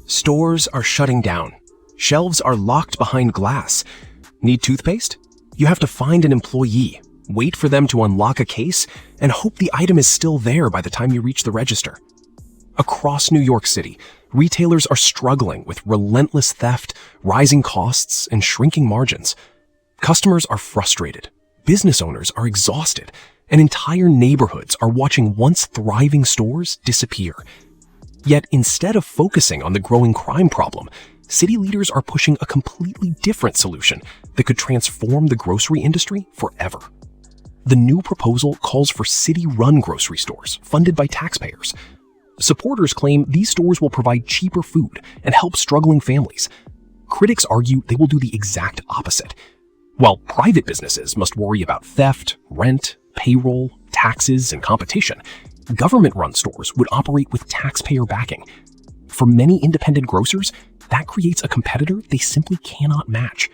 Stores are shutting down. Shelves are locked behind glass. Need toothpaste? You have to find an employee, wait for them to unlock a case, and hope the item is still there by the time you reach the register. Across New York City, retailers are struggling with relentless theft, rising costs, and shrinking margins. Customers are frustrated. Business owners are exhausted, and entire neighborhoods are watching once thriving stores disappear. Yet instead of focusing on the growing crime problem, city leaders are pushing a completely different solution that could transform the grocery industry forever. The new proposal calls for city-run grocery stores funded by taxpayers. Supporters claim these stores will provide cheaper food and help struggling families. Critics argue they will do the exact opposite. While private businesses must worry about theft, rent, payroll, taxes, and competition, government-run stores would operate with taxpayer backing. For many independent grocers, that creates a competitor they simply cannot match.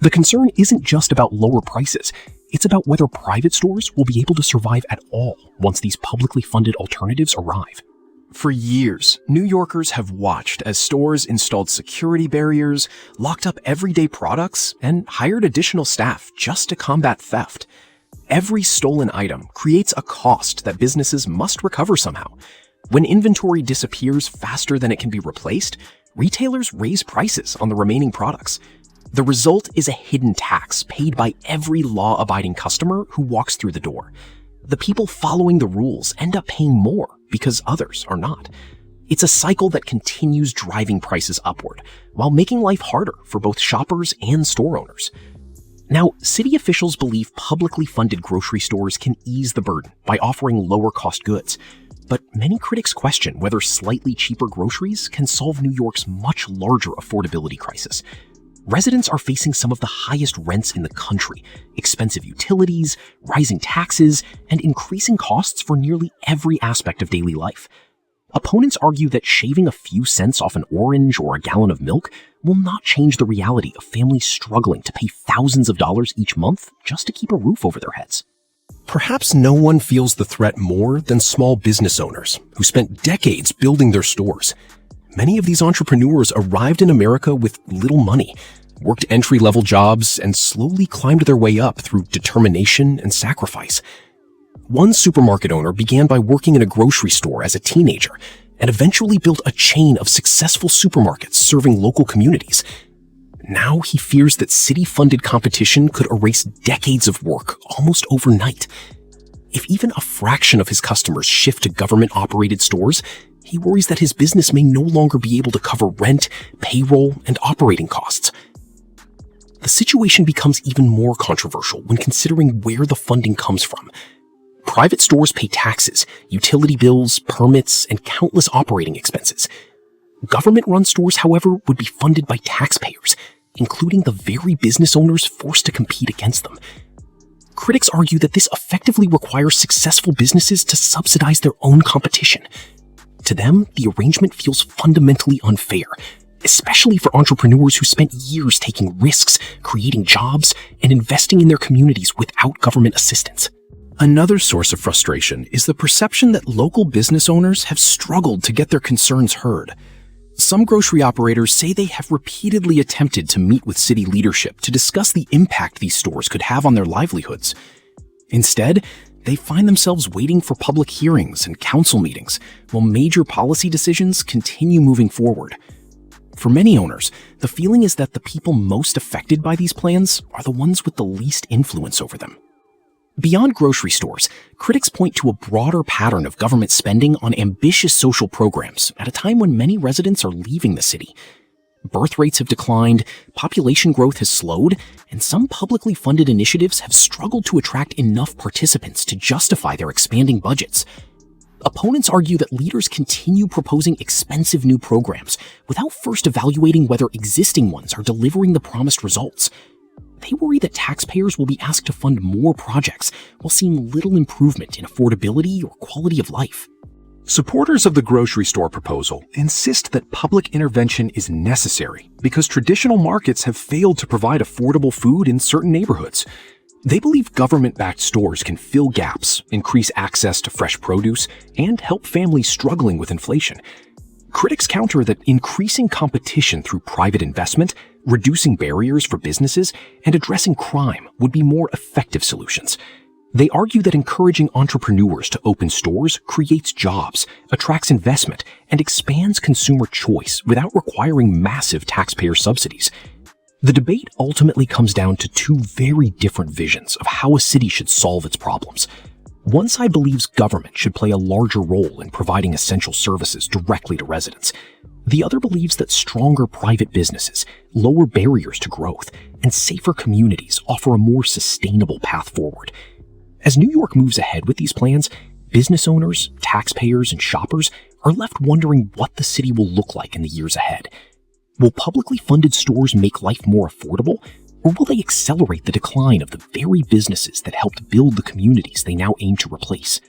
The concern isn't just about lower prices, it's about whether private stores will be able to survive at all once these publicly funded alternatives arrive. For years, New Yorkers have watched as stores installed security barriers, locked up everyday products, and hired additional staff just to combat theft. Every stolen item creates a cost that businesses must recover somehow. When inventory disappears faster than it can be replaced, retailers raise prices on the remaining products. The result is a hidden tax paid by every law-abiding customer who walks through the door. The people following the rules end up paying more because others are not. It's a cycle that continues driving prices upward while making life harder for both shoppers and store owners. Now, city officials believe publicly funded grocery stores can ease the burden by offering lower-cost goods. But many critics question whether slightly cheaper groceries can solve New York's much larger affordability crisis. Residents are facing some of the highest rents in the country, expensive utilities, rising taxes, and increasing costs for nearly every aspect of daily life. Opponents argue that shaving a few cents off an orange or a gallon of milk will not change the reality of families struggling to pay thousands of dollars each month just to keep a roof over their heads. Perhaps no one feels the threat more than small business owners who spent decades building their stores. Many of these entrepreneurs arrived in America with little money, worked entry-level jobs, and slowly climbed their way up through determination and sacrifice. One supermarket owner began by working in a grocery store as a teenager and eventually built a chain of successful supermarkets serving local communities. Now he fears that city-funded competition could erase decades of work almost overnight. If even a fraction of his customers shift to government-operated stores, he worries that his business may no longer be able to cover rent, payroll, and operating costs. The situation becomes even more controversial when considering where the funding comes from. Private stores pay taxes, utility bills, permits, and countless operating expenses. Government-run stores, however, would be funded by taxpayers, including the very business owners forced to compete against them. Critics argue that this effectively requires successful businesses to subsidize their own competition. To them, the arrangement feels fundamentally unfair, especially for entrepreneurs who spent years taking risks, creating jobs, and investing in their communities without government assistance. Another source of frustration is the perception that local business owners have struggled to get their concerns heard. Some grocery operators say they have repeatedly attempted to meet with city leadership to discuss the impact these stores could have on their livelihoods. Instead, they find themselves waiting for public hearings and council meetings while major policy decisions continue moving forward. For many owners, the feeling is that the people most affected by these plans are the ones with the least influence over them. Beyond grocery stores, critics point to a broader pattern of government spending on ambitious social programs at a time when many residents are leaving the city. Birth rates have declined, population growth has slowed, and some publicly funded initiatives have struggled to attract enough participants to justify their expanding budgets. Opponents argue that leaders continue proposing expensive new programs without first evaluating whether existing ones are delivering the promised results. They worry that taxpayers will be asked to fund more projects while seeing little improvement in affordability or quality of life. Supporters of the grocery store proposal insist that public intervention is necessary because traditional markets have failed to provide affordable food in certain neighborhoods. They believe government-backed stores can fill gaps, increase access to fresh produce, and help families struggling with inflation. Critics counter that increasing competition through private investment, reducing barriers for businesses, and addressing crime would be more effective solutions. They argue that encouraging entrepreneurs to open stores creates jobs, attracts investment, and expands consumer choice without requiring massive taxpayer subsidies. The debate ultimately comes down to two very different visions of how a city should solve its problems. One side believes government should play a larger role in providing essential services directly to residents. The other believes that stronger private businesses, lower barriers to growth, and safer communities offer a more sustainable path forward. As New York moves ahead with these plans, business owners, taxpayers, and shoppers are left wondering what the city will look like in the years ahead. Will publicly funded stores make life more affordable, or will they accelerate the decline of the very businesses that helped build the communities they now aim to replace?